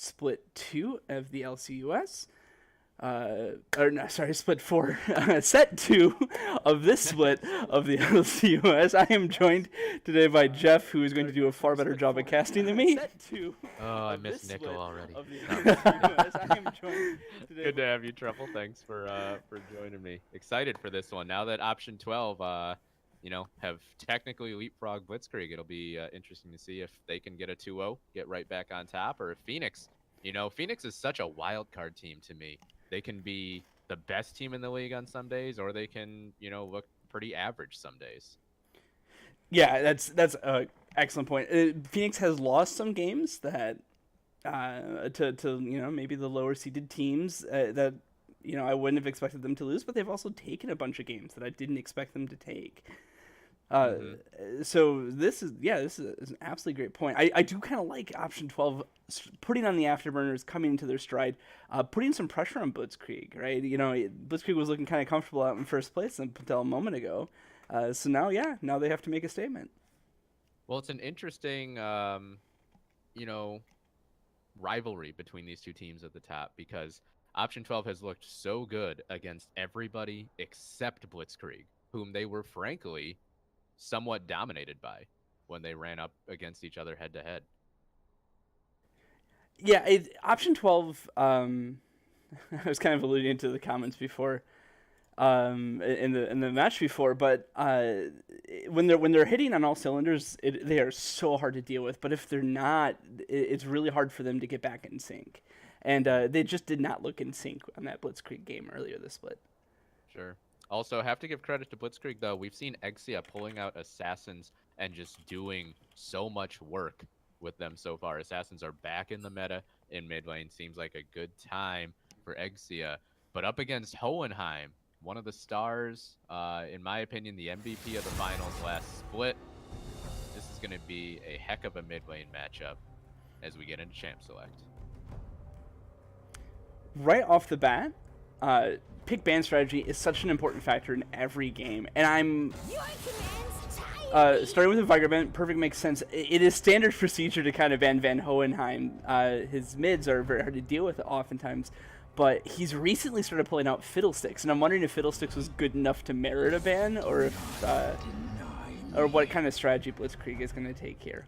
split 2 of the LCUS. Or no, sorry, split 4, set 2 of this split of the LCUS. I am joined today by Jeff, who is going to do a far better job of casting than me. Set 2 Oh, I of this missed Nickel split already. of the LCUS. I am joined today. Good to have you, Truffle. Thanks for joining me. Excited for this one. Now that option 12, have technically leapfrogged Blitzkrieg, it'll be interesting to see if they can get a 2-0, get right back on top, or if Phoenix. Phoenix is such a wild card team to me. They can be the best team in the league on some days, or they can, look pretty average some days. Yeah, that's a excellent point. Phoenix has lost some games that to maybe the lower seeded teams that I wouldn't have expected them to lose, but they've also taken a bunch of games that I didn't expect them to take. So this is an absolutely great point. I do kind of like option 12 putting on the afterburners, coming into their stride, putting some pressure on Blitzkrieg, right? Blitzkrieg was looking kind of comfortable out in first place until a moment ago. So now they have to make a statement. Well, it's an interesting, rivalry between these two teams at the top, because option 12 has looked so good against everybody except Blitzkrieg, whom they were frankly somewhat dominated by when they ran up against each other head to head. Yeah, option 12, I was kind of alluding to the comments before, in the match before, but when they're hitting on all cylinders, they are so hard to deal with. But if they're not, it's really hard for them to get back in sync, and they just did not look in sync on that Blitzkrieg game earlier this split. Sure. Also, have to give credit to Blitzkrieg, though. We've seen Exia pulling out Assassins and just doing so much work with them so far. Assassins are back in the meta in mid lane. Seems like a good time for Exia. But up against Hohenheim, one of the stars, in my opinion, the MVP of the finals last split. This is going to be a heck of a mid lane matchup as we get into Champ Select. Right off the bat, pick ban strategy is such an important factor in every game, and I'm starting with the Viger ban. Perfect makes sense. It is standard procedure to kind of ban Van Hohenheim. His mids are very hard to deal with oftentimes, but he's recently started pulling out Fiddlesticks, and I'm wondering if Fiddlesticks was good enough to merit a ban, or if or what kind of strategy Blitzkrieg is going to take here.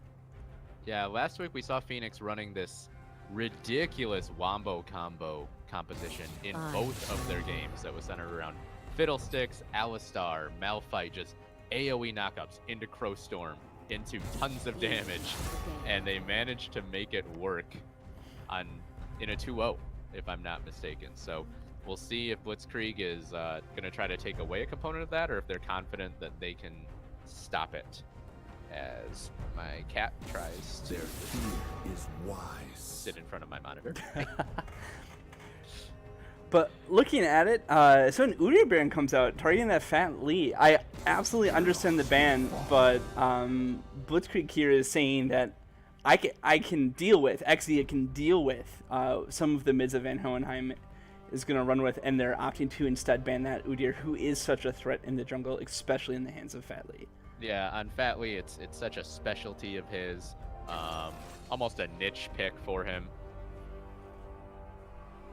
Yeah, last week we saw Phoenix running this ridiculous wombo combo composition in both of their games that was centered around Fiddlesticks, Alistar, Malphite, just AoE knockups into Crowstorm, into tons of damage, and they managed to make it work in a 2-0, if I'm not mistaken. So we'll see if Blitzkrieg is going to try to take away a component of that, or if they're confident that they can stop it. As my cat tries to sit in front of my monitor. But looking at it, so an Udyr Baron comes out targeting that fat Lee. I absolutely understand the ban, but Blitzkrieg here is saying that I can deal with, Exia can deal with some of the mids that Van Hohenheim is going to run with, and they're opting to instead ban that Udyr, who is such a threat in the jungle, especially in the hands of Fat Lee. Yeah, on Fat Lee, it's such a specialty of his, almost a niche pick for him.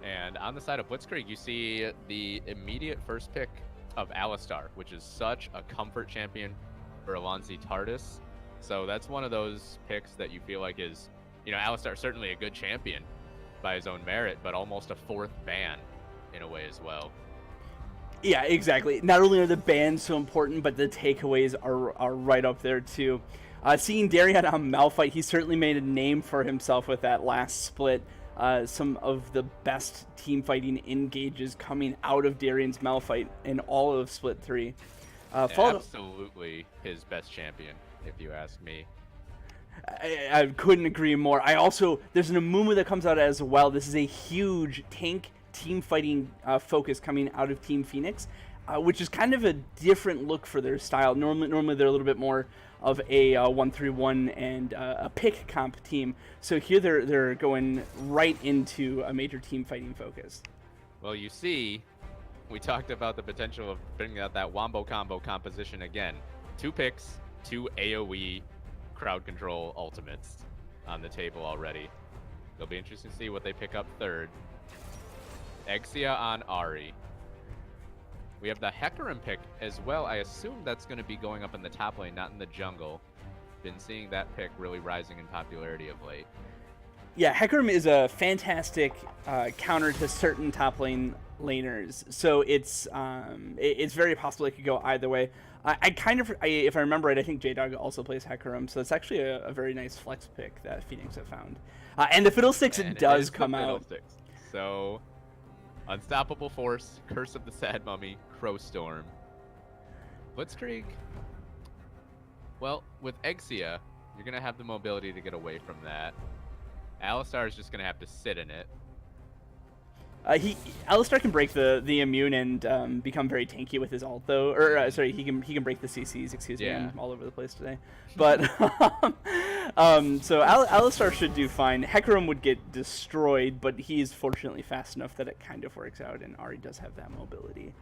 And on the side of Blitzkrieg, you see the immediate first pick of Alistar, which is such a comfort champion for Alonzi Tardis. So that's one of those picks that you feel like is, Alistar certainly a good champion by his own merit, but almost a fourth ban in a way as well. Yeah, exactly. Not only are the bans so important, but the takeaways are right up there too. Seeing Darian on Malphite, he certainly made a name for himself with that last split. Some of the best team fighting engages coming out of Darian's Malphite in all of Split 3. Absolutely his best champion, if you ask me. I couldn't agree more. There's an Amumu that comes out as well. This is a huge tank team fighting focus coming out of Team Phoenix, which is kind of a different look for their style. Normally they're a little bit more of a 1-3-1 and a pick comp team. So here they're going right into a major team fighting focus. Well, you see, we talked about the potential of bringing out that wombo combo composition again. 2 picks, 2 AoE crowd control ultimates on the table already. It'll be interesting to see what they pick up third. Exia on Ari. We have the Hecarim pick as well. I assume that's going to be going up in the top lane, not in the jungle. Been seeing that pick really rising in popularity of late. Yeah, Hecarim is a fantastic counter to certain top lane laners, so it's very possible it could go either way. If I remember right, I think J-Dog also plays Hecarim, so it's actually a very nice flex pick that Phoenix have found. And the Fiddlesticks, it does come out. So, Unstoppable Force, Curse of the Sad Mummy, Crowstorm. Blitzkrieg, well, with Exia, you're going to have the mobility to get away from that. Alistar is just going to have to sit in it. Alistar can break the immune and become very tanky with his ult, though. Or sorry, he can break the CCs. Excuse me, I'm all over the place today. But so Alistar should do fine. Hecarim would get destroyed, but he's fortunately fast enough that it kind of works out, and Ari does have that mobility.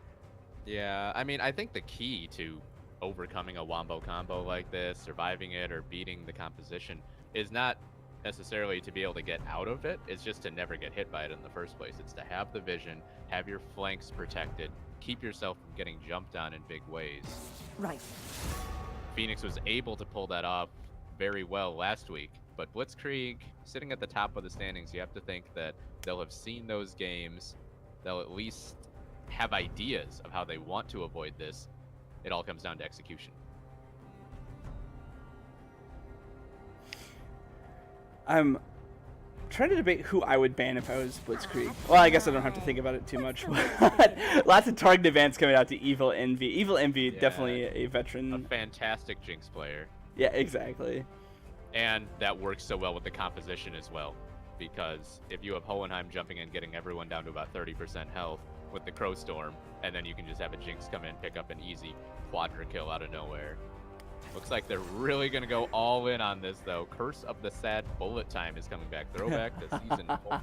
Yeah, I mean, I think the key to overcoming a wombo combo like this, surviving it, or beating the composition is not necessarily to be able to get out of it. It's just to never get hit by it in the first place. It's to have the vision, have your flanks protected, keep yourself from getting jumped on in big ways. Right. Phoenix was able to pull that off very well last week, but Blitzkrieg sitting at the top of the standings, you have to think that they'll have seen those games. They'll at least have ideas of how they want to avoid this. It all comes down to execution. I'm trying to debate who I would ban if I was Blitzkrieg. Well, I guess I don't have to think about it too much. But lots of targeted bans coming out to Evil Envy. Evil Envy, definitely a veteran. A fantastic Jinx player. Yeah, exactly. And that works so well with the composition as well. Because if you have Hohenheim jumping in, getting everyone down to about 30% health with the Crowstorm, and then you can just have a Jinx come in, pick up an easy quadra kill out of nowhere. Looks like they're really going to go all in on this, though. Curse of the Sad Bullet Time is coming back. Throwback to Season 4.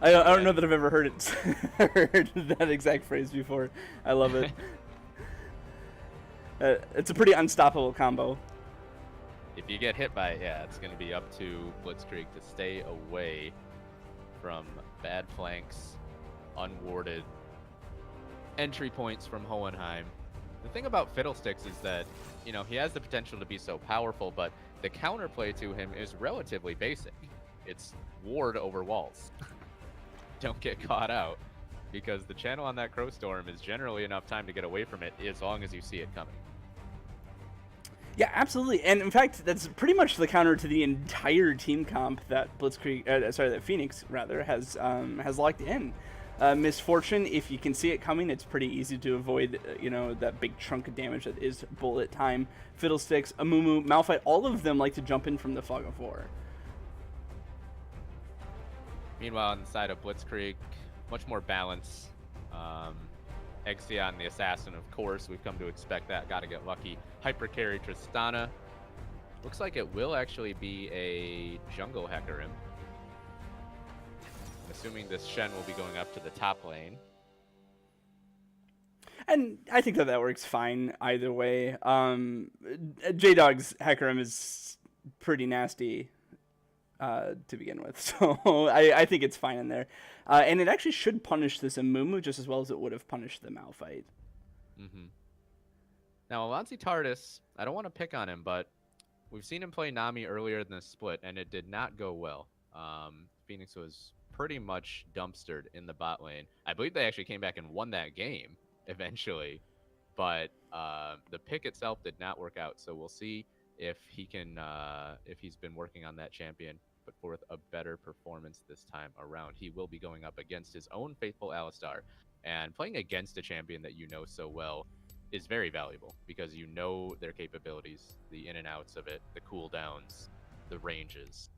I don't know that I've ever heard that exact phrase before. I love it. It's a pretty unstoppable combo. If you get hit by it, yeah, it's going to be up to Blitzkrieg to stay away from bad flanks, unwarded entry points from Hohenheim. The thing about Fiddlesticks is that, you know, he has the potential to be so powerful, but the counterplay to him is relatively basic. It's ward over walls. Don't get caught out, because the channel on that Crowstorm is generally enough time to get away from it as long as you see it coming. Yeah, absolutely. And in fact, that's pretty much the counter to the entire team comp that that Phoenix rather has locked in. Misfortune, if you can see it coming, it's pretty easy to avoid, that big chunk of damage that is bullet time. Fiddlesticks, Amumu, Malphite, all of them like to jump in from the fog of war. Meanwhile, on the side of Blitzkrieg, much more balance. Exion, the assassin, of course, we've come to expect that. Gotta get lucky. Hyper carry Tristana. Looks like it will actually be a jungle Hecarim. Assuming this Shen will be going up to the top lane. And I think that works fine either way. J-Dog's Hecarim is pretty nasty to begin with, so I think it's fine in there. And it actually should punish this Amumu just as well as it would have punished the Malphite. Mm-hmm. Now, Alonzi Tardis, I don't want to pick on him, but we've seen him play Nami earlier in the split, and it did not go well. Phoenix was pretty much dumpstered in the bot lane. I believe they actually came back and won that game eventually, but the pick itself did not work out. So we'll see if he can, if he's been working on that champion, but forth a better performance this time around. He will be going up against his own faithful Alistar, and playing against a champion that you know so well is very valuable because you know their capabilities, the in and outs of it, the cooldowns, the ranges.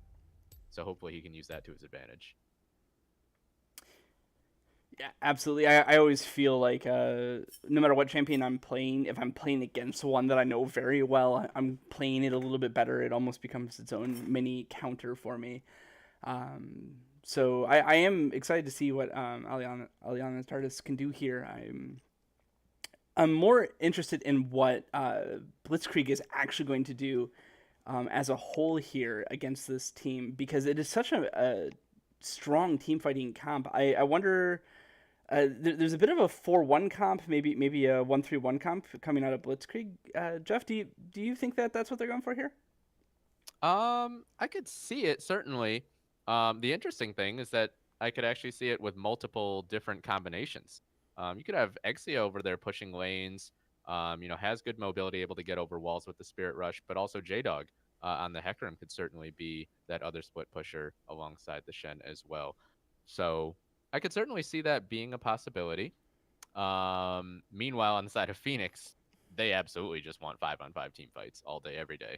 So hopefully he can use that to his advantage. Yeah, absolutely. I always feel like no matter what champion I'm playing, if I'm playing against one that I know very well, I'm playing it a little bit better. It almost becomes its own mini counter for me. So I am excited to see what Aliana Tardis can do here. I'm more interested in what Blitzkrieg is actually going to do as a whole here against this team, because it is such a strong team fighting comp. I wonder. There's a bit of a 4-1 comp, maybe a 1-3-1 comp coming out of Blitzkrieg. Jeff, do you think that that's what they're going for here? I could see it certainly. The interesting thing is that I could actually see it with multiple different combinations. You could have Exia over there pushing lanes. Has good mobility, able to get over walls with the Spirit Rush, but also J-Dog on the Hecarim could certainly be that other split pusher alongside the Shen as well. So I could certainly see that being a possibility. Meanwhile, on the side of Phoenix, they absolutely just want 5-on-5 team fights all day, every day.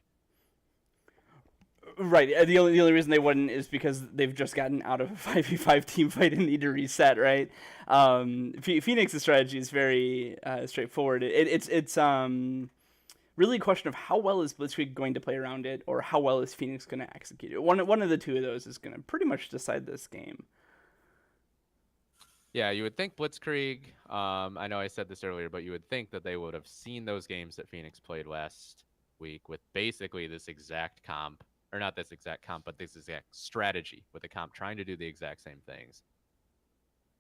Right. The only reason they wouldn't is because they've just gotten out of a 5v5 team fight and need to reset, right? Phoenix's strategy is very straightforward. It's really a question of how well is Blitzkrieg going to play around it, or how well is Phoenix going to execute it. One of the two of those is going to pretty much decide this game. Yeah, you would think Blitzkrieg, I know I said this earlier, but you would think that they would have seen those games that Phoenix played last week with basically this exact comp, or not this exact comp, but this exact strategy with the comp trying to do the exact same things.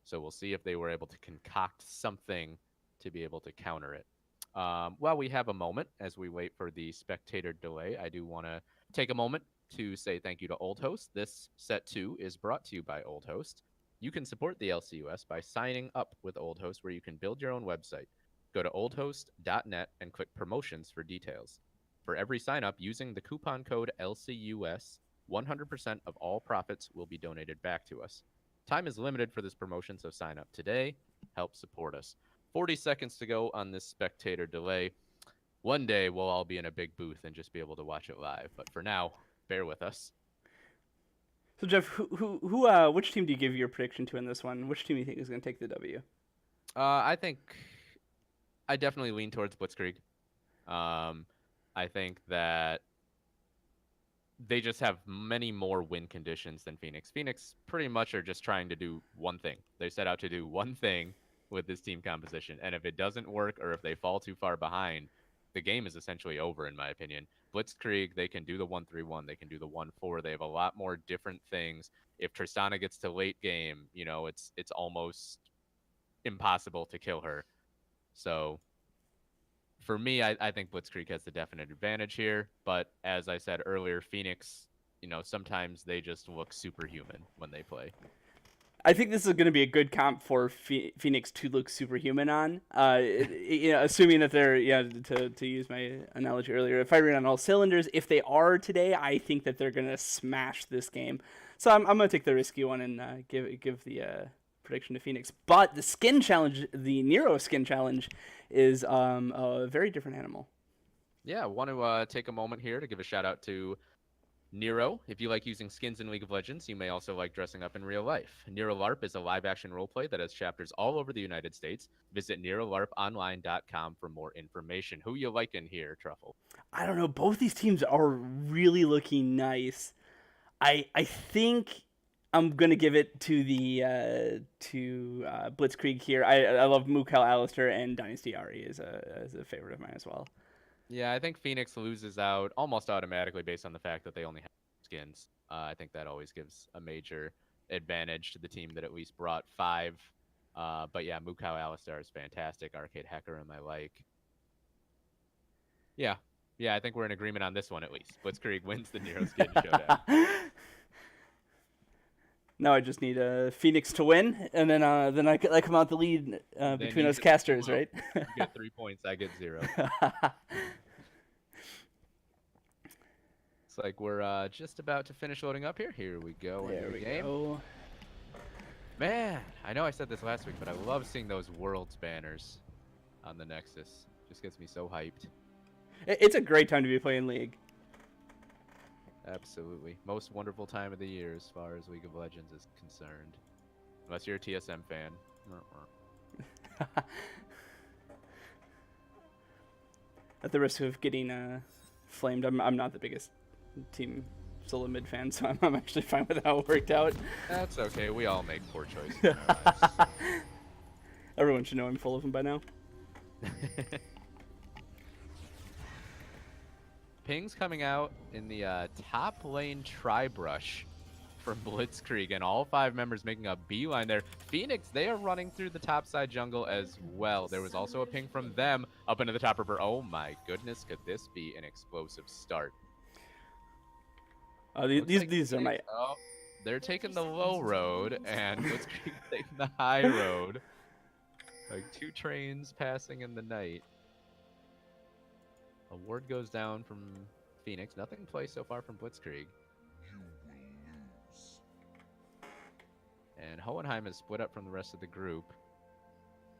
So we'll see if they were able to concoct something to be able to counter it. While we have a moment as we wait for the spectator delay, I do want to take a moment to say thank you to Old Host. This set 2 is brought to you by Old Host. You can support the LCUS by signing up with Old Host, where you can build your own website. Go to oldhost.net and click promotions for details. For every sign up using the coupon code LCUS, 100% of all profits will be donated back to us. Time is limited for this promotion, so sign up today. Help support us. 40 seconds to go on this spectator delay. One day we'll all be in a big booth and just be able to watch it live, but for now, bear with us. So Jeff, which team do you give your prediction to in this one? Which team do you think is going to take the W? I think I definitely lean towards Blitzkrieg. I think that they just have many more win conditions than Phoenix. Phoenix pretty much are just trying to do one thing. They set out to do one thing with this team composition, and if it doesn't work, or if they fall too far behind, the game is essentially over, in my opinion. Blitzkrieg, they can do the 1-3-1, they can do the 1-4. They have a lot more different things. If Tristana gets to late game, it's almost impossible to kill her. So for me, I think Blitzkrieg has the definite advantage here. But as I said earlier, Phoenix, sometimes they just look superhuman when they play. I think this is going to be a good comp for Phoenix to look superhuman on. Assuming that they're, to use my analogy earlier, firing on all cylinders. If they are today, I think that they're going to smash this game. So I'm going to take the risky one and give the prediction to Phoenix. But the skin challenge, the Nero skin challenge, is a very different animal. Yeah, I want to take a moment here to give a shout out to Nero. If you like using skins in League of Legends, you may also like dressing up in real life. Nero LARP is a live-action roleplay that has chapters all over the United States. Visit NeroLARPOnline.com for more information. Who you liking here, Truffle? I don't know. Both these teams are really looking nice. I think I'm gonna give it to the Blitzkrieg here. I love Mukal Alistair, and Dynasty Ari is a favorite of mine as well. Yeah, I think Phoenix loses out almost automatically based on the fact that they only have skins. I think that always gives a major advantage to the team that at least brought 5. But yeah, Mukau Alistar is fantastic. Arcade Hecarim I like. Yeah, I think we're in agreement on this one at least. Blitzkrieg wins the Nero skin showdown. Now I just need Phoenix to win, and then I come out the lead between us casters, right? You get 3 points, I get 0. It's like we're just about to finish loading up here. Here we go. There we go. Man, I know I said this last week, but I love seeing those Worlds banners on the Nexus. Just gets me so hyped. It's a great time to be playing League. Absolutely. Most wonderful time of the year as far as League of Legends is concerned. Unless you're a TSM fan. At the risk of getting flamed, I'm not the biggest Team Solo mid fan, so I'm actually fine with how it worked out. That's okay. We all make poor choices in our lives. Everyone should know I'm full of them by now. pings coming out in the top lane tri-brush from Blitzkrieg, and all 5 members making a beeline there. Phoenix, they are running through the top side jungle as well. There was also a ping from them up into the top river. Oh my goodness, could this be an explosive start? These are my... Oh, they're taking the low road, and Blitzkrieg taking the high road. Like 2 trains passing in the night. A ward goes down from Phoenix. Nothing in play so far from Blitzkrieg. And Hohenheim is split up from the rest of the group.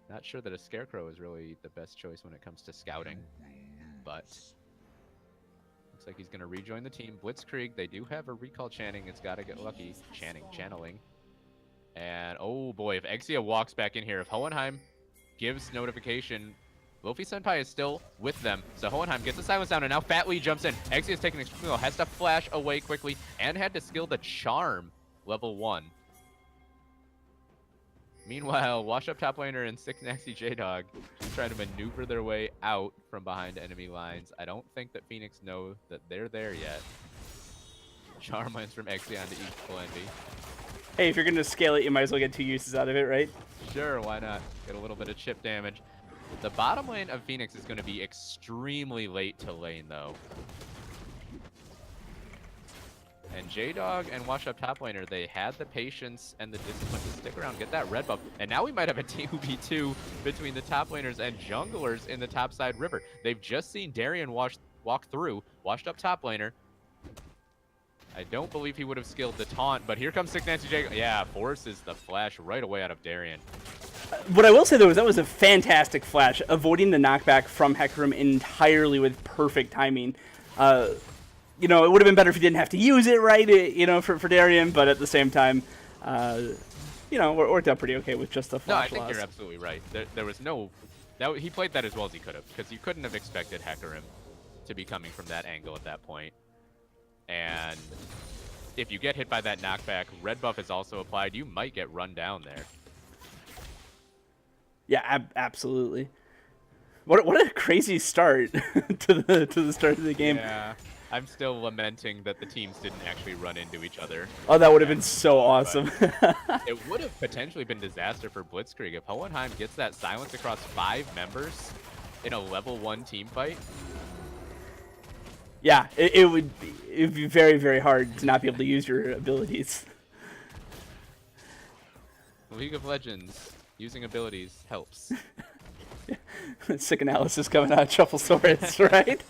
Not sure that a Scarecrow is really the best choice when it comes to scouting, but looks like he's going to rejoin the team. Blitzkrieg, they do have a recall Channing. It's got to get lucky. Channeling. And oh boy, if Exia walks back in here, if Hohenheim gives notification, Lofi Senpai is still with them. So Hohenheim gets the silence down, and now Fat Lee jumps in. Exia is taking extremely low, has to flash away quickly, and had to skill the Charm level 1. Meanwhile, Wash Up top laner and 6 Naxi J-Dog trying to maneuver their way out from behind enemy lines. I don't think that Phoenix know that they're there yet. Charm lands from Exia onto East Blendy. Hey, if you're going to scale it, you might as well get 2 uses out of it, right? Sure, why not? Get a little bit of chip damage. The bottom lane of Phoenix is going to be extremely late to lane, though. And J-Dog and Wash Up top laner, they had the patience and the discipline to stick around, get that red buff. And now we might have a 2v2 between the top laners and junglers in the top side river. They've just seen Darian walk through, Washed Up top laner. I don't believe he would have skilled the taunt, but here comes 6 Nancy J. Yeah, forces the flash right away out of Darian. What I will say, though, is that was a fantastic flash, avoiding the knockback from Hecarim entirely with perfect timing. You know, it would have been better if he didn't have to use it, right, for Darian, but at the same time, you know, it worked out pretty okay with just the flash. No, I think you're absolutely right. There was no... he played that as well as he could have, because you couldn't have expected Hecarim to be coming from that angle at that point. And if you get hit by that knockback, red buff is also applied. You might get run down there. Yeah, absolutely. What a crazy start to the start of the game. Yeah, I'm still lamenting that the teams didn't actually run into each other. Oh, that would have been so awesome. It would have potentially been disaster for Blitzkrieg if Hohenheim gets that silence across 5 members in a level 1 team fight. Yeah, it would be very, very hard to not be able to use your abilities. League of Legends, using abilities helps. Sick analysis coming out of Trufflesaurus, right?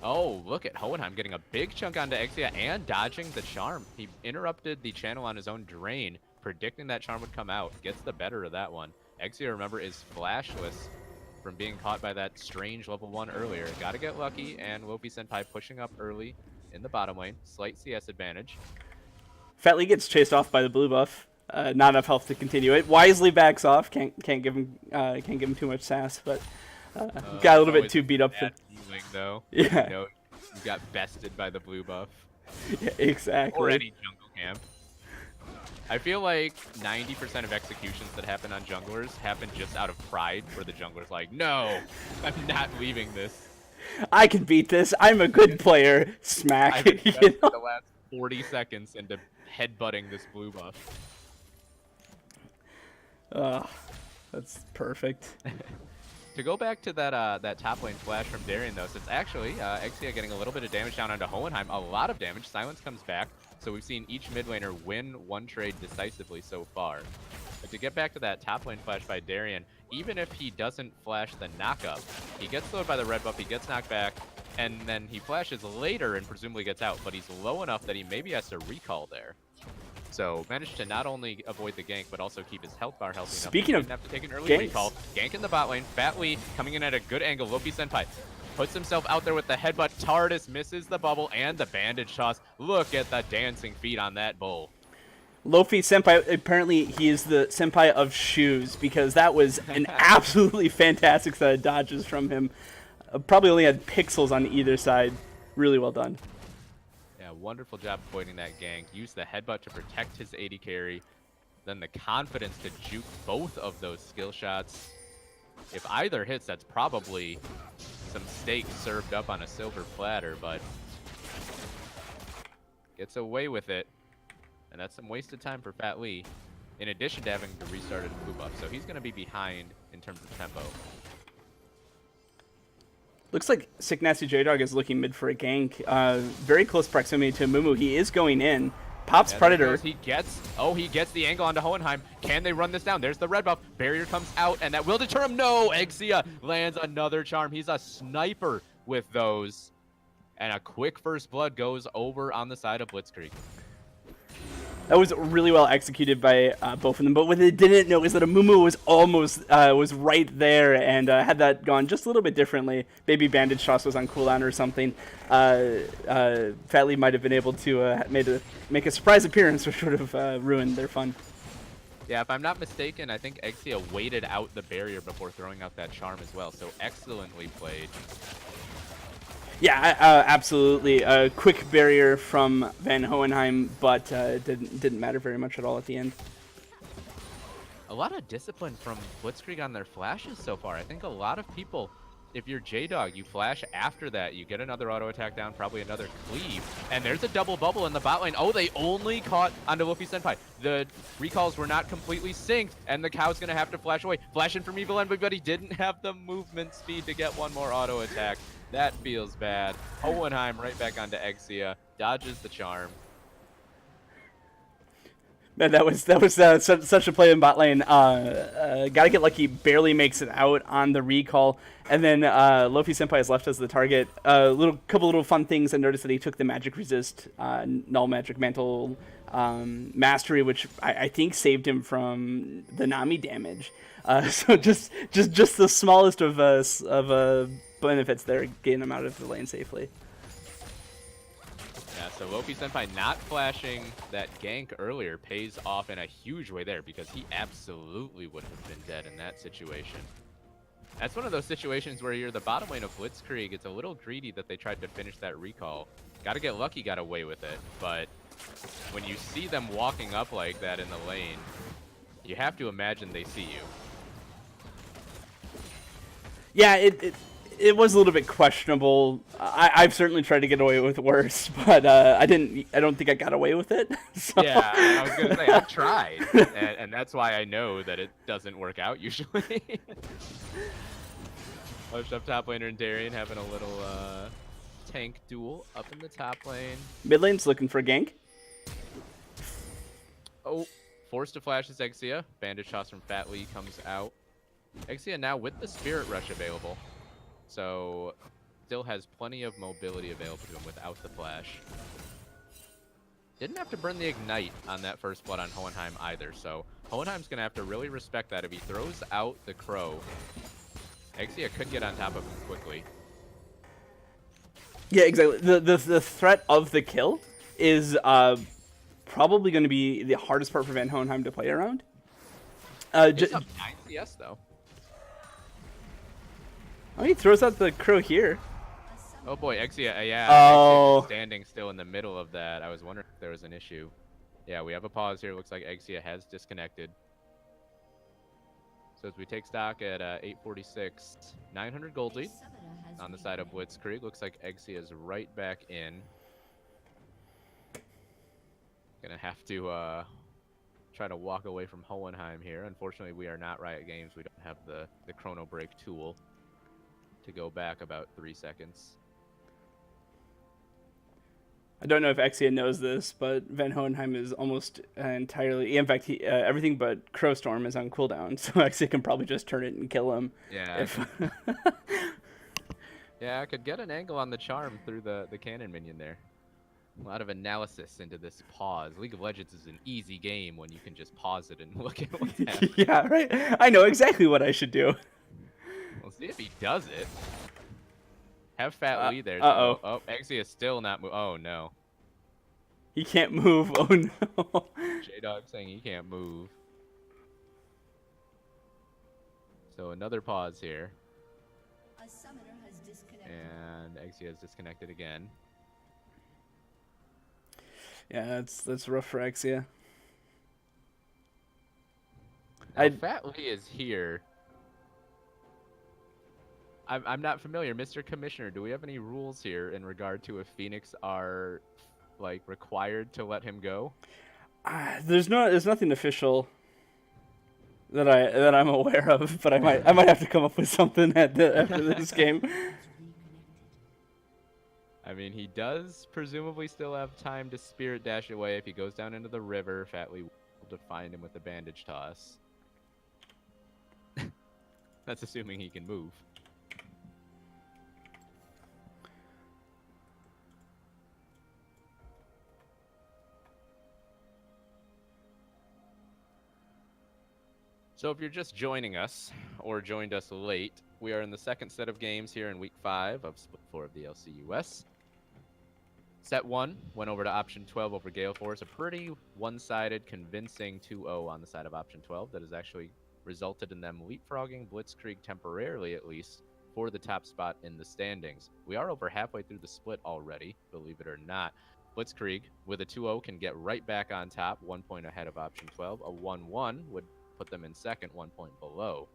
Oh, look at Hohenheim getting a big chunk onto Exia and dodging the charm. He interrupted the channel on his own drain, predicting that charm would come out. Gets the better of that one. Exia, remember, is flashless from being caught by that strange level 1 earlier. Gotta get lucky, and Lofi Senpai pushing up early in the bottom lane. Slight CS advantage. Fat Lee gets chased off by the blue buff. Not enough health to continue it. Wisely backs off. Can't give him too much sass, but got a little bit too beat up. Healing, though. Yeah. You know, you got bested by the blue buff. Yeah, exactly. Or any jungle camp. I feel like 90% of executions that happen on junglers happen just out of pride, where the jungler's like, no, I'm not leaving this. I can beat this. I'm a good player. Smack. I've invested the last 40 seconds into headbutting this blue buff. That's perfect. To go back to that top lane flash from Darian, though, so it's actually Exia getting a little bit of damage down onto Hohenheim. A lot of damage. Silence comes back. So we've seen each mid laner win one trade decisively so far. But to get back to that top lane flash by Darian, even if he doesn't flash the knockup, he gets slowed by the red buff, he gets knocked back, and then he flashes later and presumably gets out, but he's low enough that he maybe has to recall there. So managed to not only avoid the gank, but also keep his health bar healthy enough. Speaking of didn't have to take an early ganks. recall. Gank in the bot lane. Fat Lee coming in at a good angle. Lofi Senpai puts himself out there with the headbutt. Tardis misses the bubble and the bandage toss. Look at the dancing feet on that bull. Lofi Senpai, apparently he is the senpai of shoes, because that was an absolutely fantastic set of dodges from him. Probably only had pixels on either side. Really well done. Yeah, wonderful job avoiding that gank. Used the headbutt to protect his AD carry. Then the confidence to juke both of those skill shots. If either hits, that's probably some steak served up on a silver platter, but gets away with it. And that's some wasted time for Fat Lee, in addition to having to restart a blue buff. So he's going to be behind in terms of tempo. Looks like Sick Nasty J-Dog is looking mid for a gank. Very close proximity to Mumu. He is going in. Pops Predator. He gets the angle onto Hohenheim. Can they run this down? There's the red buff. Barrier comes out, and that will deter him. No, Exia lands another charm. He's a sniper with those. And a quick first blood goes over on the side of Blitzkrieg. That was really well executed by both of them. But what they didn't know is that a Mumu was almost was right there, and had that gone just a little bit differently, Baby Bandage Toss was on cooldown or something, Fat Lee might have been able to make a surprise appearance, which would have ruined their fun. Yeah, if I'm not mistaken, I think Exia waited out the barrier before throwing out that charm as well. So excellently played. Yeah, absolutely. A quick barrier from Van Hohenheim, but didn't matter very much at all at the end. A lot of discipline from Blitzkrieg on their flashes so far. I think a lot of people, if you're J-Dog, you flash after that, you get another auto attack down, probably another cleave, and there's a double bubble in the bot lane. Oh, they only caught onto Luffy Senpai. The recalls were not completely synced, and the cow's gonna have to flash away. Flash in from Evil Envy, but he didn't have the movement speed to get one more auto attack. That feels bad. Hohenheim right back onto Exia, dodges the charm. Man, that was such a play in bot lane. Gotta get lucky. Barely makes it out on the recall, and then Luffy Senpai is left as the target. Couple little fun things. I noticed that he took the magic resist, null magic mantle mastery, which I think saved him from the Nami damage. So just the smallest of benefits there, getting him out of the lane safely. Yeah, so Loki Senpai not flashing that gank earlier pays off in a huge way there, because he absolutely would have been dead in that situation. That's one of those situations where you're the bottom lane of Blitzkrieg. It's a little greedy that they tried to finish that recall. Gotta get lucky, got away with it. But when you see them walking up like that in the lane, you have to imagine they see you. Yeah, it was a little bit questionable. I've certainly tried to get away with worse, but I don't think I got away with it. So. Yeah, I was gonna say I've tried, and that's why I know that it doesn't work out usually. Push up top laner and Darien having a little tank duel up in the top lane. Mid lane's looking for a gank. Oh, forced to flash is Exia. Bandage toss from Fat Lee comes out. Exia now with the Spirit Rush available. So, still has plenty of mobility available to him without the flash. Didn't have to burn the Ignite on that first blood on Hohenheim either, so Hohenheim's going to have to really respect that. If he throws out the Crow, Exia could get on top of him quickly. Yeah, exactly. The threat of the kill is probably going to be the hardest part for Van Hohenheim to play around. It's up 9 CS, though. Oh, he throws out the Crow here. Oh boy, Exia, yeah. Oh. Exia standing still in the middle of that. I was wondering if there was an issue. Yeah, we have a pause here. Looks like Exia has disconnected. So as we take stock at 846, 900 gold lead on the side of Blitzkrieg. Looks like Exia is right back in. Gonna have to try to walk away from Hohenheim here. Unfortunately, we are not Riot Games. We don't have the Chrono Break tool to go back about 3 seconds. I don't know if Exia knows this, but Van Hohenheim is almost entirely... In fact, everything but Crowstorm is on cooldown, so Exia can probably just turn it and kill him. Yeah. Yeah, I could get an angle on the charm through the cannon minion there. A lot of analysis into this pause. League of Legends is an easy game when you can just pause it and look at what's happening. Yeah, right? I know exactly what I should do. We'll see if he does it. Have Fat Lee there. Uh-oh. Oh, Exia is still not move. Oh, no. He can't move. Oh, no. J-Dog saying he can't move. So another pause here. A summoner has disconnected. And Exia is disconnected again. Yeah, that's rough for Exia. Now, Fat Lee is here. I'm not familiar. Mr. Commissioner, do we have any rules here in regard to if Phoenix are, like, required to let him go? There's nothing official that I'm aware of, but I might have to come up with something after this game. I mean, he does presumably still have time to spirit dash away if he goes down into the river. Fatly will to find him with the bandage toss. That's assuming he can move. So if you're just joining us, or joined us late, we are in the second set of games here in Week 5 of Split 4 of the LCUS. Set 1 went over to Option 12 over Gale Force, a pretty one-sided, convincing 2-0 on the side of Option 12 that has actually resulted in them leapfrogging Blitzkrieg temporarily, at least, for the top spot in the standings. We are over halfway through the split already, believe it or not. Blitzkrieg, with a 2-0, can get right back on top, 1 point ahead of Option 12. A 1-1 would put them in second, 1 point below.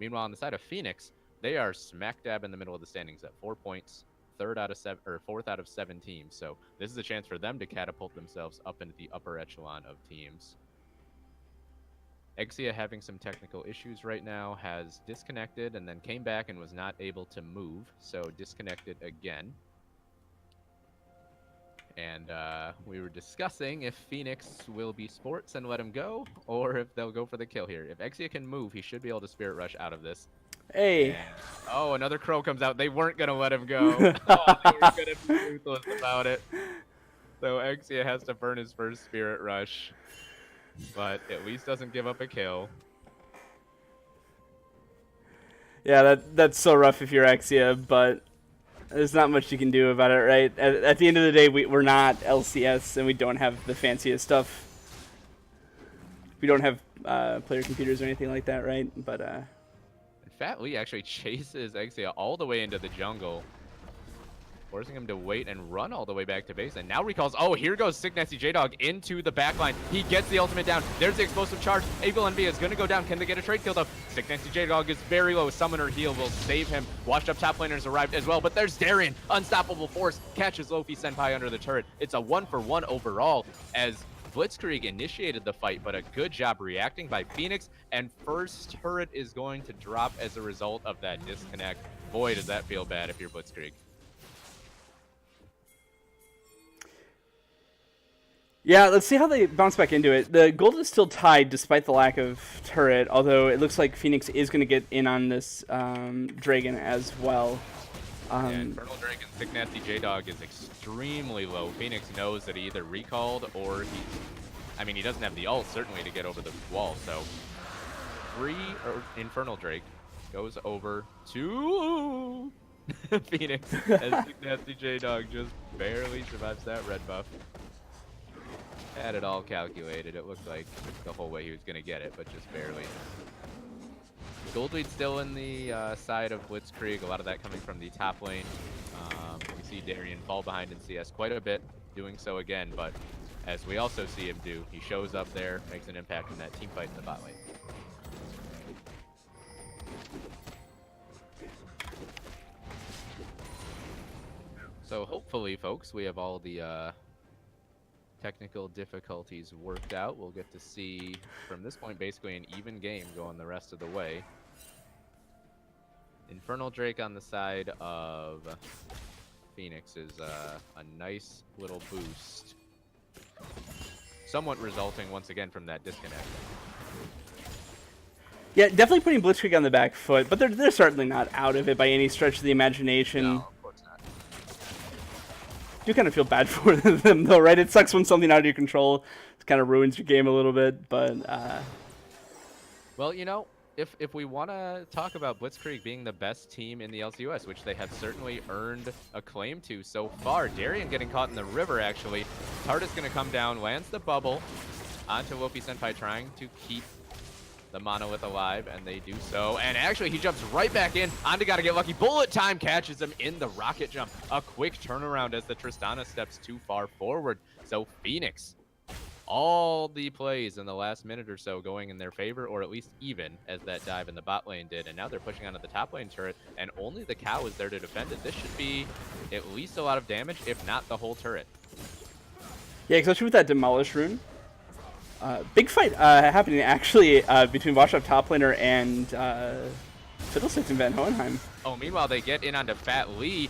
Meanwhile, on the side of Phoenix, they are smack dab in the middle of the standings at 4 points, fourth out of 7 teams. So this is a chance for them to catapult themselves up into the upper echelon of teams. Exia, having some technical issues right now, has disconnected and then came back and was not able to move, so disconnected again. And we were discussing if Phoenix will be sports and let him go, or if they'll go for the kill here. If Exia can move, he should be able to Spirit Rush out of this. Hey. And, oh, another crow comes out. They weren't going to let him go. Oh, they were going to be ruthless about it. So Exia has to burn his first Spirit Rush, but at least doesn't give up a kill. Yeah, that's so rough if you're Exia, but there's not much you can do about it, right? At the end of the day, we're not LCS, and we don't have the fanciest stuff. We don't have player computers or anything like that, right? But Fat Lee actually chases Exia all the way into the jungle, forcing him to wait and run all the way back to base. And now recalls, oh, here goes Sick Nasty J-Dog into the backline. He gets the ultimate down. There's the explosive charge. Abel NV is going to go down. Can they get a trade kill though? Sick Nasty J-Dog is very low. Summoner heal will save him. Washed up top laners arrived as well, but there's Darien. Unstoppable force catches Lofi Senpai under the turret. It's a 1-for-1 overall as Blitzkrieg initiated the fight, but a good job reacting by Phoenix, and first turret is going to drop as a result of that disconnect. Boy, does that feel bad if you're Blitzkrieg. yeah, let's see how they bounce back into it. The gold is still tied despite the lack of turret, although it looks like Phoenix is going to get in on this Dragon as well. Yeah, Infernal Drake and Sick Nasty J-Dog is extremely low. Phoenix knows that he either recalled or he doesn't have the ult, certainly, to get over the wall. So, Infernal Drake goes over to Phoenix as Sick Nasty J-Dog just barely survives that red buff. Had it all calculated. It looked like the whole way he was going to get it, but just barely. Goldweed still in the side of Blitzkrieg, a lot of that coming from the top lane. We see Darien fall behind in CS quite a bit, doing so again, but as we also see him do, he shows up there, makes an impact in that team fight in the bot lane. So hopefully, folks, we have all the technical difficulties worked out. We'll get to see, from this point, basically an even game going the rest of the way. Infernal Drake on the side of Phoenix is a nice little boost. Somewhat resulting, once again, from that disconnect. Yeah, definitely putting Blitzkrieg on the back foot, but they're certainly not out of it by any stretch of the imagination. No, of course not. You kind of feel bad for them, though, right? It sucks when something out of your control kind of ruins your game a little bit, but... Well, you know, if we want to talk about Blitzkrieg being the best team in the LCUS, which they have certainly earned a claim to so far, Darien getting caught in the river, actually. Tart is going to come down, lands the bubble onto Lofi Senpai, trying to keep the Monolith alive, and they do so. And actually, he jumps right back in. Anda gotta get lucky. Bullet time catches him in the rocket jump. A quick turnaround as the Tristana steps too far forward. So Phoenix all the plays in the last minute or so going in their favor, or at least even, as that dive in the bot lane did. And now they're pushing onto the top lane turret, and only the cow is there to defend it. This should be at least a lot of damage, if not the whole turret. Yeah, especially with that Demolish rune. Big fight happening, actually, between Washed Up top laner and Fiddlesticks and Van Hohenheim. Oh, meanwhile, they get in onto Fat Lee,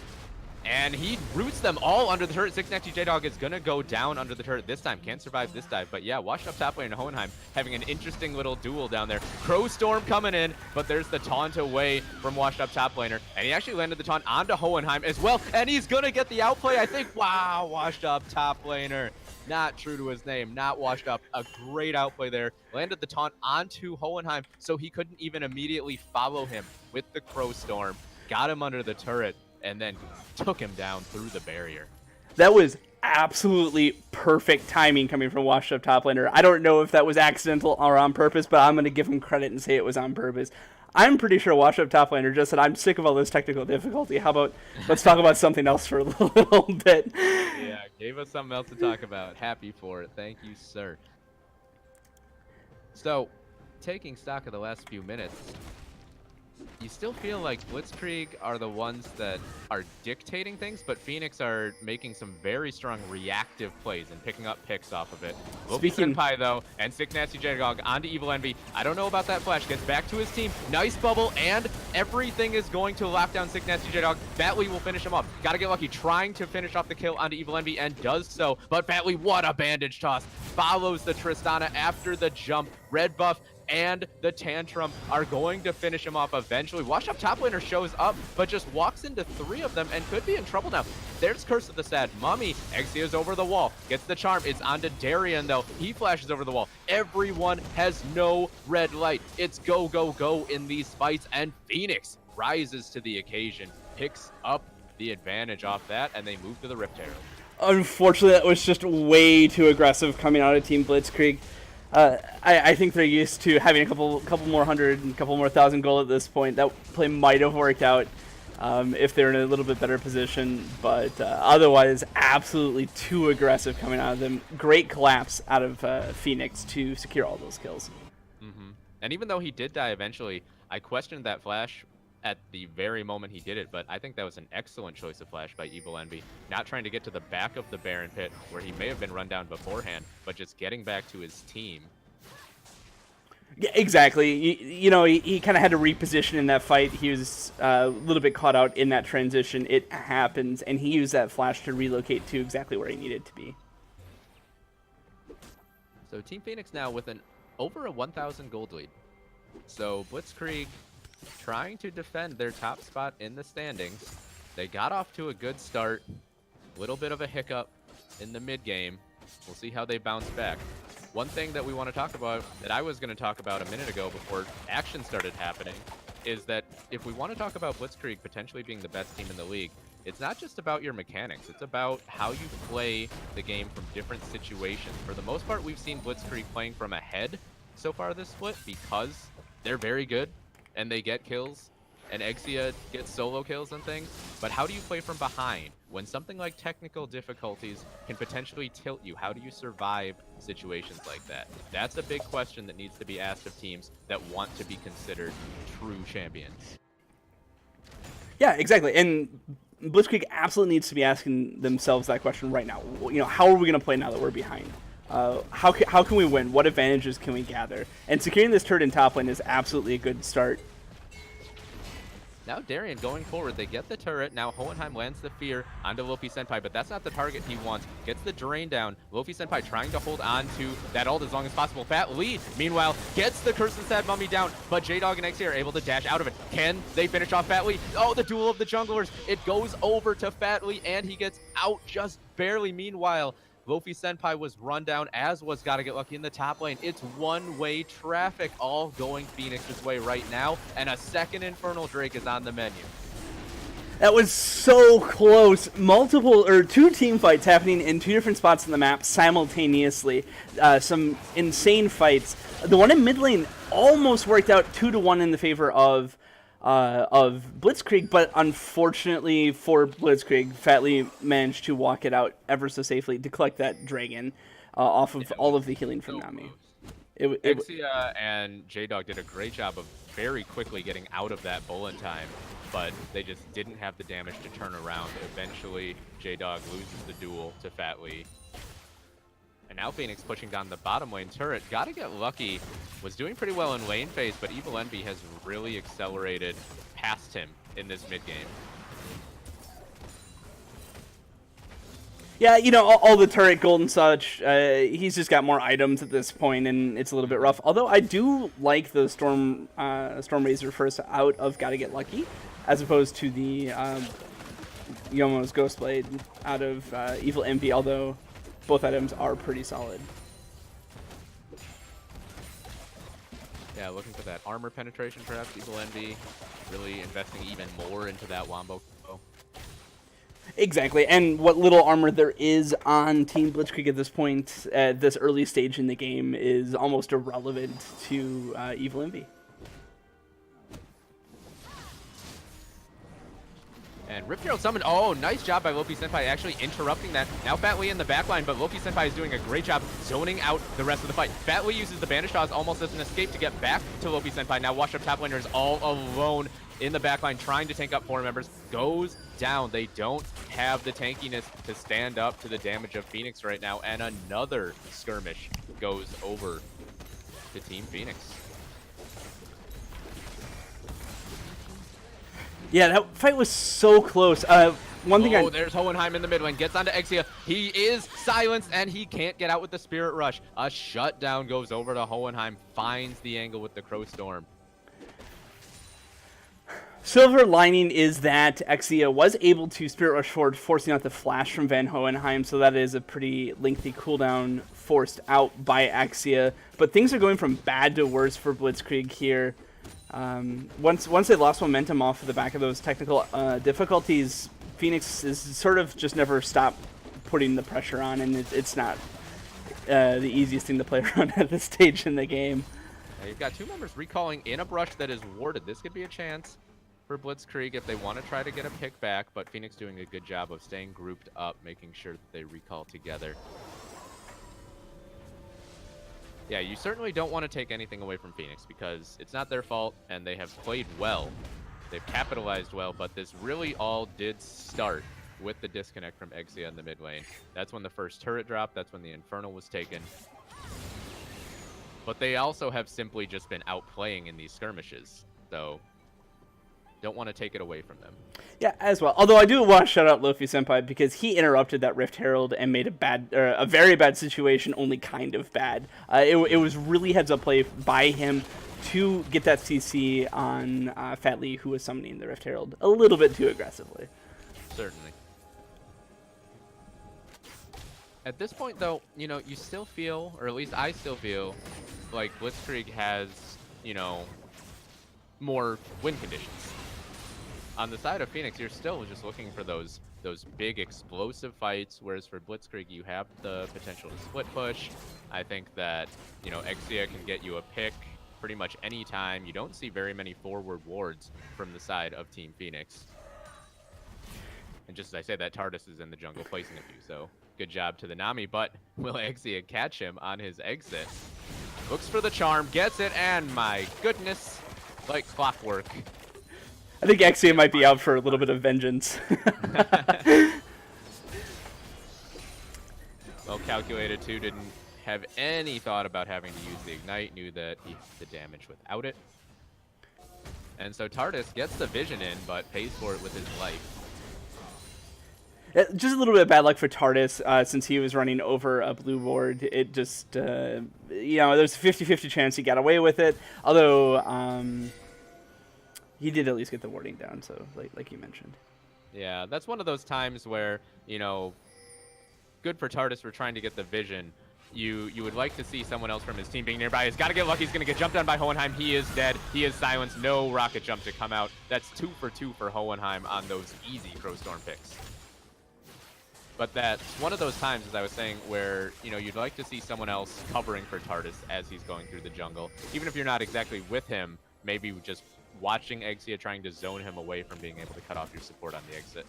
and he roots them all under the turret. 690 J-Dog is going to go down under the turret this time. Can't survive this dive. But yeah, Washed Up top lane and Hohenheim having an interesting little duel down there. Crow Storm coming in, but there's the taunt away from Washed Up top laner. And he actually landed the taunt onto Hohenheim as well. And he's going to get the outplay, I think. Wow, Washed Up top laner. Not true to his name, not Washed Up. A great outplay there. Landed the taunt onto Hohenheim, so he couldn't even immediately follow him with the Crow Storm. Got him under the turret, and then took him down through the barrier. That was absolutely perfect timing coming from Washed Up top laner. I don't know if that was accidental or on purpose, but I'm going to give him credit and say it was on purpose. I'm pretty sure Washed Up top laner just said, I'm sick of all this technical difficulty. How about let's talk about something else for a little bit. Yeah, gave us something else to talk about. Happy for it. Thank you, sir. So, taking stock of the last few minutes, you still feel like Blitzkrieg are the ones that are dictating things, but Phoenix are making some very strong reactive plays and picking up picks off of it. Speaking Senpai, though, and Sick Nasty J-Dog onto Evil Envy. I don't know about that flash. Gets back to his team. Nice bubble, and everything is going to lock down Sick Nasty J-Dog. Batley will finish him off. Gotta get lucky. Trying to finish off the kill onto Evil Envy, and does so. But Batley, what a bandage toss. Follows the Tristana after the jump. Red buff and the Tantrum are going to finish him off eventually. Washed Up top laner shows up, but just walks into 3 of them and could be in trouble now. There's Curse of the Sad Mummy. Exia's over the wall. Gets the charm. It's onto Darien, though. He flashes over the wall. Everyone has no red light. It's go, go, go in these fights, and Phoenix rises to the occasion, picks up the advantage off that, and they move to the Rift Herald. Unfortunately, that was just way too aggressive coming out of Team Blitzkrieg. I think they're used to having a couple more hundred and a couple more thousand gold at this point. That play might have worked out if they're in a little bit better position, but otherwise, absolutely too aggressive coming out of them. Great collapse out of Phoenix to secure all those kills. Mm-hmm. And even though he did die eventually, I questioned that flash at the very moment he did it, but I think that was an excellent choice of flash by Evil Envy. Not trying to get to the back of the Baron pit where he may have been run down beforehand, but just getting back to his team. Yeah, exactly. You know, he kind of had to reposition in that fight. He was a little bit caught out in that transition. It happens, and he used that flash to relocate to exactly where he needed to be. So Team Phoenix now with over a 1,000 gold lead. So Blitzkrieg trying to defend their top spot in the standings. They got off to a good start. Little bit of a hiccup in the mid game. We'll see how they bounce back. One thing that we want to talk about, that I was going to talk about a minute ago before action started happening, is that if we want to talk about Blitzkrieg potentially being the best team in the league, it's not just about your mechanics. It's about how you play the game from different situations. For the most part, we've seen Blitzkrieg playing from ahead so far this split because they're very good and they get kills, and Exia gets solo kills and things. But how do you play from behind when something like technical difficulties can potentially tilt you? How do you survive situations like that? That's a big question that needs to be asked of teams that want to be considered true champions. Yeah, exactly. And Blitzkrieg absolutely needs to be asking themselves that question right now. You know, how are we going to play now that we're behind? How can we win? What advantages can we gather? And securing this turret in top lane is absolutely a good start. Now Darien going forward, they get the turret. Now Hohenheim lands the fear onto Luffy Senpai, but that's not the target he wants. Gets the drain down. Luffy Senpai trying to hold on to that ult as long as possible. Fat Lee, meanwhile, gets the Curse and Sad Mummy down, but J-Dog and XC are able to dash out of it. Can they finish off Fat Lee? Oh, the duel of the junglers. It goes over to Fat Lee, and he gets out just barely. Meanwhile, Luffy Senpai was run down, as was Gotta Get Lucky in the top lane. It's one-way traffic all going Phoenix's way right now, and a second Infernal Drake is on the menu. That was so close. Two team fights happening in 2 different spots on the map simultaneously. Some insane fights. The one in mid lane almost worked out 2-1 in the favor of of Blitzkrieg, but unfortunately for Blitzkrieg, Fatley managed to walk it out ever so safely to collect that dragon off of all of the healing from So Nami. close. Exia and J-Dog did a great job of very quickly getting out of that bullet time, but they just didn't have the damage to turn around. Eventually, J-Dog loses the duel to Fatley. And now Phoenix pushing down the bottom lane turret. Gotta get lucky. Was doing pretty well in lane phase, but Evil Envy has really accelerated past him in this mid game. Yeah, you know, all the turret gold and such, he's just got more items at this point, and it's a little bit rough. Although I do like the Storm Razor first out of Gotta Get Lucky, as opposed to the Yomo's Ghostblade out of Evil Envy, although both items are pretty solid. Yeah, looking for that armor penetration, perhaps. Evil Envy really investing even more into that wombo. Exactly, and what little armor there is on Team Blitzkrieg at this point, at this early stage in the game, is almost irrelevant to Evil Envy. And Rift Herald summoned. Oh, nice job by Lopi Senpai actually interrupting that. Now Fatley in the backline, but Lopi Senpai is doing a great job zoning out the rest of the fight. Fatley uses the Banish Jaws almost as an escape to get back to Lopi Senpai. Now Washed Up top laner is all alone in the backline trying to tank up 4 members. Goes down. They don't have the tankiness to stand up to the damage of Phoenix right now. And another skirmish goes over to Team Phoenix. Yeah, that fight was so close. One thing there's Hohenheim in the mid lane. Gets onto Exia. He is silenced, and he can't get out with the Spirit Rush. A shutdown goes over to Hohenheim. Finds the angle with the Crow Storm. Silver lining is that Exia was able to Spirit Rush forward, forcing out the flash from Van Hohenheim, so that is a pretty lengthy cooldown forced out by Exia. But things are going from bad to worse for Blitzkrieg here. Once they lost momentum off of the back of those technical difficulties, Phoenix is sort of just never stopped putting the pressure on, and it's not the easiest thing to play around at this stage in the game. Yeah, you've got 2 members recalling in a brush that is warded. This could be a chance for Blitzkrieg if they want to try to get a pick back, but Phoenix doing a good job of staying grouped up, making sure that they recall together. Yeah, you certainly don't want to take anything away from Phoenix because it's not their fault and they have played well. They've capitalized well, but this really all did start with the disconnect from Exia in the mid lane. That's when the first turret dropped, that's when the Infernal was taken. But they also have simply just been outplaying in these skirmishes, so don't want to take it away from them. Yeah, as well. Although I do want to shout out Luffy Senpai because he interrupted that Rift Herald and made a very bad situation only kind of bad. It was really heads up play by him to get that CC on Fatley, who was summoning the Rift Herald a little bit too aggressively. Certainly. At this point, though, you know, you still feel, or at least I still feel, like Blitzkrieg has, you know, more win conditions. On the side of Phoenix, you're still just looking for those big explosive fights, whereas for Blitzkrieg, you have the potential to split push. I think that, you know, Exia can get you a pick pretty much any time. You don't see very many forward wards from the side of Team Phoenix. And just as I say, that TARDIS is in the jungle placing a few, so good job to the Nami, but will Exia catch him on his exit? Looks for the charm, gets it, and my goodness, like clockwork. I think Exia might be out for a little bit of vengeance. Well calculated too, didn't have any thought about having to use the Ignite, knew that he had the damage without it. And so TARDIS gets the vision in, but pays for it with his life. Just a little bit of bad luck for TARDIS since he was running over a blue ward. It just, you know, there's a 50-50 chance he got away with it. Although, he did at least get the warding down, so like you mentioned. Yeah, that's one of those times where, you know, good for TARDIS for trying to get the vision. You would like to see someone else from his team being nearby. He's got to get lucky. He's going to get jumped on by Hohenheim. He is dead. He is silenced. No rocket jump to come out. That's 2 for 2 for Hohenheim on those easy Crow Storm picks. But that's one of those times, as I was saying, where, you know, you'd like to see someone else covering for TARDIS as he's going through the jungle. Even if you're not exactly with him, maybe just watching Exia trying to zone him away from being able to cut off your support on the exit.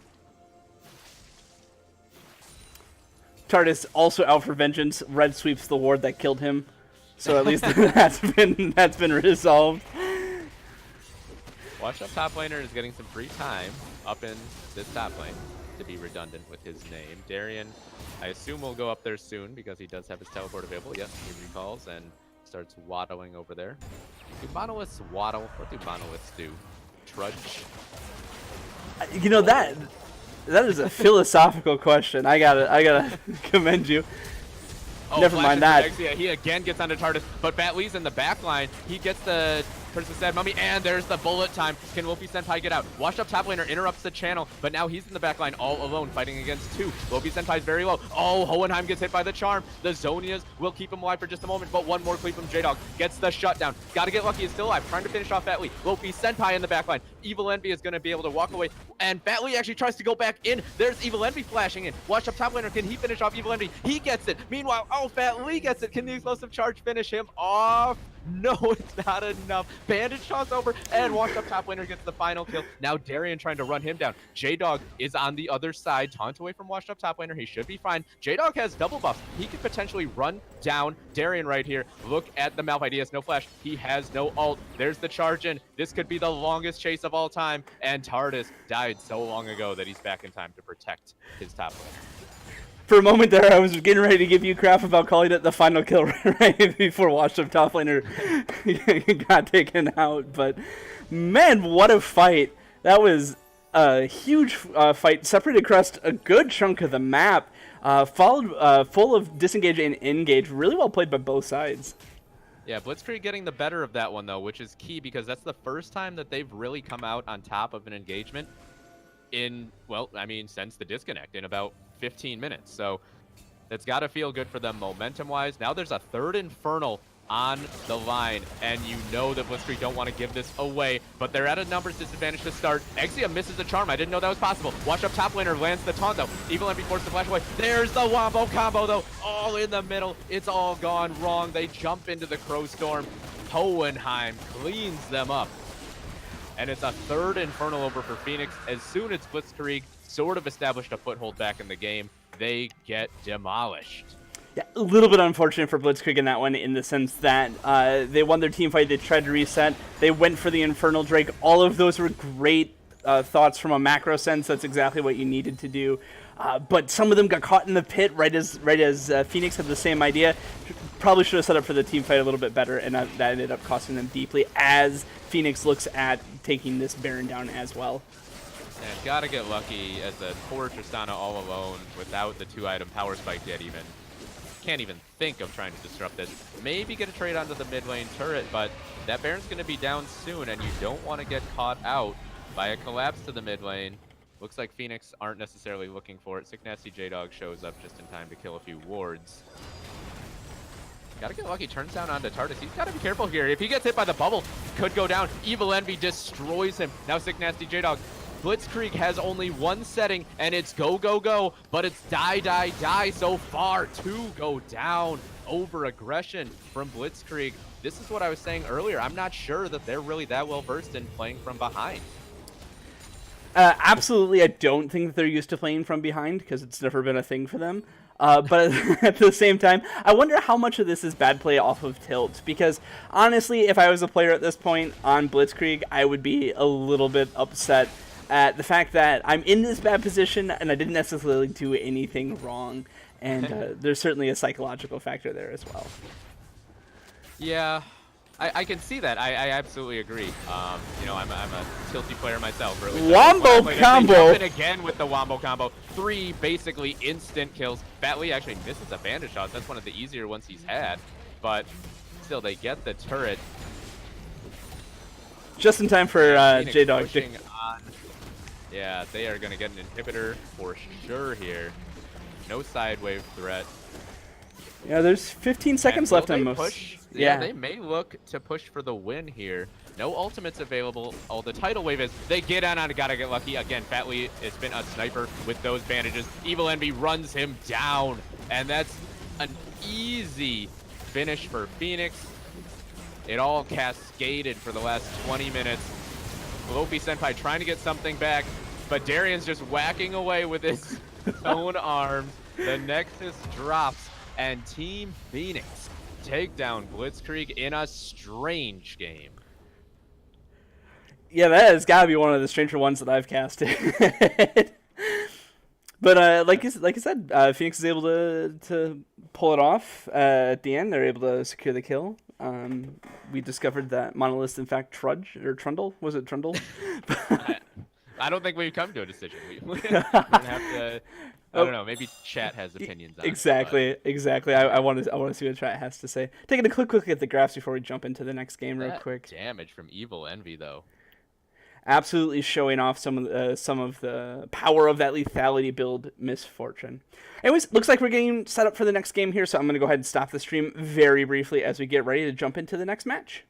TARDIS also out for vengeance. Red sweeps the ward that killed him. So at least that's been resolved. Watch up top laner is getting some free time up in this top lane, to be redundant with his name. Darian, I assume, will go up there soon because he does have his teleport available. Yes, he recalls and starts waddling over there. Do monoliths waddle? What do monoliths do? Trudge? You know, that is a philosophical question. I gotta commend you. Oh, Never mind that. Exia. He again gets onto TARDIS, but Batley's in the back line. He gets the Princess Sad Mummy, and there's the bullet time. Can Wolfie Senpai get out? Washed up top laner interrupts the channel, but now he's in the back line all alone, fighting against two. Wolfie Senpai's very low. Oh, Hohenheim gets hit by the charm. The Zonias will keep him alive for just a moment, but one more creep from J-Dog. Gets the shutdown. Gotta get lucky, is still alive. Trying to finish off Batley. Wolfie Senpai in the back line. Evil Envy is gonna be able to walk away, and Batley actually tries to go back in. There's Evil Envy flashing in. Washed up top laner, can he finish off Evil Envy? He gets it. Meanwhile, oh, Batley gets it. Can the explosive charge finish him off? No, it's not enough. Bandage toss over, and Washed up top laner gets the final kill. Now Darian trying to run him down. J-Dog is on the other side. Taunt away from Washed up top laner. He should be fine. J-Dog has double buffs. He could potentially run down Darian right here. Look at the Malphite. He has no flash. He has no ult. There's the charge in. This could be the longest chase of all time. And TARDIS died so long ago that he's back in time to protect his top laner. For a moment there, I was getting ready to give you crap about calling it the final kill right before Washed Up top laner got taken out. But man, what a fight! That was a huge fight, separated across a good chunk of the map, followed full of disengage and engage. Really well played by both sides. Yeah, Blitzkrieg getting the better of that one though, which is key because that's the first time that they've really come out on top of an engagement in, well, I mean, since the disconnect in about 15 minutes. So that's got to feel good for them momentum-wise. Now there's a third Infernal on the line, and you know that Blitzkrieg don't want to give this away, but they're at a numbers disadvantage to start. Exia misses the charm. I didn't know that was possible. Watch up top laner, lands the taunt though. Evil Envy forced to flash away. There's the wombo combo though, all in the middle. It's all gone wrong. They jump into the Crow Storm. Hohenheim cleans them up. And it's a third Infernal over for Phoenix. As soon as Blitzkrieg sort of established a foothold back in the game, they get demolished. Yeah, a little bit unfortunate for Blitzkrieg in that one, in the sense that they won their team fight, they tried to reset, they went for the Infernal Drake. All of those were great thoughts from a macro sense. That's exactly what you needed to do. But some of them got caught in the pit right as Phoenix had the same idea. Probably should have set up for the team fight a little bit better, and that ended up costing them deeply as Phoenix looks at taking this Baron down as well. And gotta get lucky as a poor Tristana all alone without the 2-item power spike yet even. Can't even think of trying to disrupt this. Maybe get a trade onto the mid lane turret, but that Baron's gonna be down soon, and you don't want to get caught out by a collapse to the mid lane. Looks like Phoenix aren't necessarily looking for it. Sick Nasty J-Dog shows up just in time to kill a few wards. Gotta get lucky, turns down onto TARDIS. He's gotta be careful here. If he gets hit by the bubble, could go down. Evil Envy destroys him. Now Sick Nasty J-Dog. Blitzkrieg has only one setting, and it's go, go, go, but it's die, die, die so far. 2 go down. Over aggression from Blitzkrieg. This is what I was saying earlier. I'm not sure that they're really that well versed in playing from behind. Absolutely, I don't think that they're used to playing from behind, because it's never been a thing for them. But at the same time, I wonder how much of this is bad play off of tilt, because honestly, if I was a player at this point on Blitzkrieg, I would be a little bit upset at the fact that I'm in this bad position and I didn't necessarily do anything wrong, and there's certainly a psychological factor there as well. Yeah, I can see that. I absolutely agree. You know, I'm a tilty player myself. Really. Wombo combo! And again with the wombo combo. 3 basically instant kills. Batley actually misses a bandage shot. That's one of the easier ones he's had. But still, they get the turret. Just in time for J-Dog. Yeah, they are going to get an inhibitor for sure here. No side wave threat. Yeah, there's 15 seconds left on most. Push? Yeah, they may look to push for the win here. No ultimates available. Oh, the tidal wave is. They get on gotta get lucky. Again, Batley has been a sniper with those bandages. Evil Envy runs him down. And that's an easy finish for Phoenix. It all cascaded for the last 20 minutes. Floppy Senpai trying to get something back, but Darian's just whacking away with his own arms. The Nexus drops, and Team Phoenix take down Blitzkrieg in a strange game. Yeah, that has got to be one of the stranger ones that I've casted. But like you said, Phoenix is able to pull it off at the end. They're able to secure the kill. We discovered that Monolith, in fact, Trundle. Was it Trundle? I don't think we've come to a decision. We're gonna have to. I don't know. Maybe chat has opinions on exactly. I want to see what chat has to say. Taking a quick look at the graphs before we jump into the next game, real quick. Damage from Evil Envy, though. Absolutely showing off some of the power of that lethality build, Misfortune. Anyways, looks like we're getting set up for the next game here, so I'm going to go ahead and stop the stream very briefly as we get ready to jump into the next match.